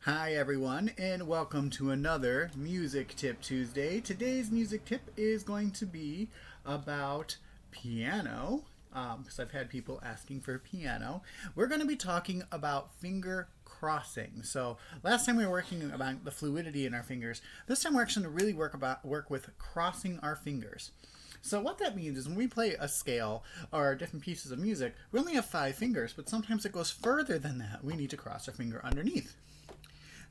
Hi everyone, and welcome to another Music Tip Tuesday. Today's music tip is going to be about piano, because I've had people asking for piano. We're going to be talking about finger crossing. So last time we were working about the fluidity in our fingers. This time we're actually going to really work with crossing our fingers. So what that means is when we play a scale or different pieces of music, we only have 5 fingers, but sometimes it goes further than that. We need to cross our finger underneath.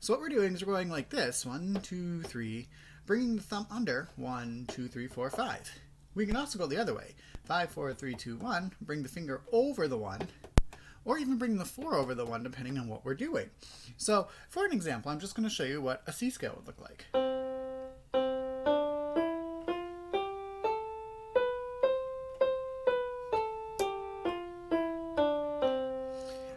So what we're doing is we're going like this, 1, 2, 3, bringing the thumb under, 1, 2, 3, 4, 5. We can also go the other way, 5, 4, 3, 2, 1, bring the finger over the 1, or even bring the 4 over the 1 depending on what we're doing. So for an example, I'm just going to show you what a C scale would look like.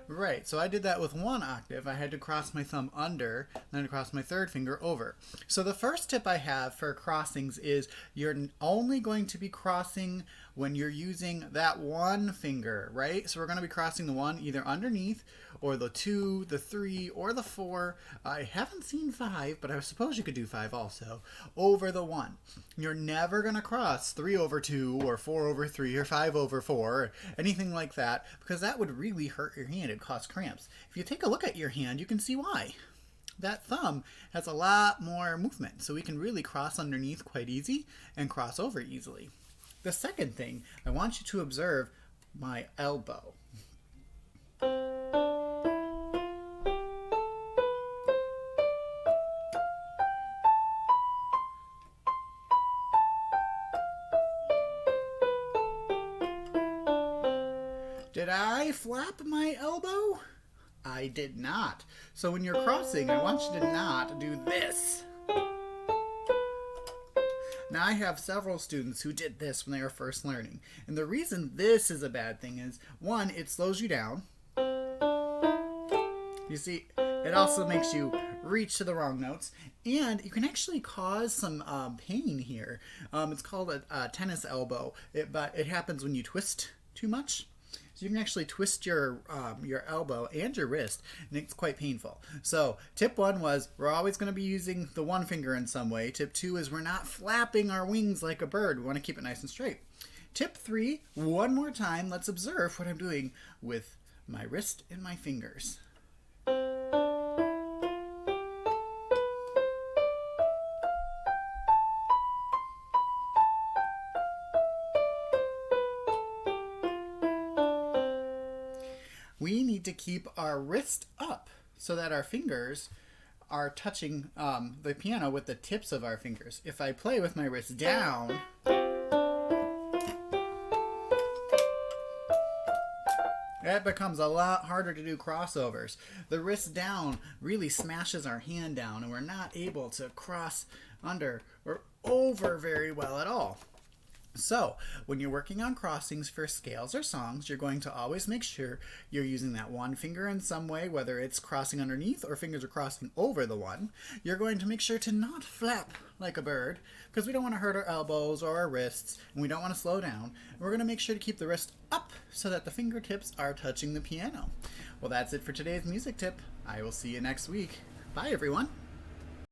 Right, so I did that with 1 octave. I had to cross my thumb under, then to cross my third finger over. So the first tip I have for crossings is you're only going to be crossing when you're using that 1 finger, right? So we're going to be crossing the 1 either underneath, or the 2, the 3, or the 4. I haven't seen 5, but I suppose you could do 5 also, over the 1. You're never going to cross 3 over 2, or 4 over 3, or 5 over 4, or anything like that, because that would really hurt your hand. It'd cause cramps. If you take a look at your hand, you can see why. That thumb has a lot more movement, so we can really cross underneath quite easy and cross over easily. The second thing, I want you to observe my elbow. Did I flap my elbow? I did not. So when you're crossing, I want you to not do this. Now I have several students who did this when they were first learning. And the reason this is a bad thing is, 1, it slows you down. You see, it also makes you reach to the wrong notes. And you can actually cause some pain here. It's called a tennis elbow, but it happens when you twist too much. So you can actually twist your elbow and your wrist, and it's quite painful. So tip 1 was we're always going to be using the 1 finger in some way. Tip 2 is we're not flapping our wings like a bird. We want to keep it nice and straight. Tip 3, one more time, let's observe what I'm doing with my wrist and my fingers. We need to keep our wrist up so that our fingers are touching the piano with the tips of our fingers. If I play with my wrist down, that becomes a lot harder to do crossovers. The wrist down really smashes our hand down, and we're not able to cross under or over very well at all. So, when you're working on crossings for scales or songs, you're going to always make sure you're using that 1 finger in some way, whether it's crossing underneath or fingers are crossing over the 1. You're going to make sure to not flap like a bird, because we don't want to hurt our elbows or our wrists, and we don't want to slow down. We're going to make sure to keep the wrist up so that the fingertips are touching the piano. Well, that's it for today's music tip. I will see you next week. Bye, everyone.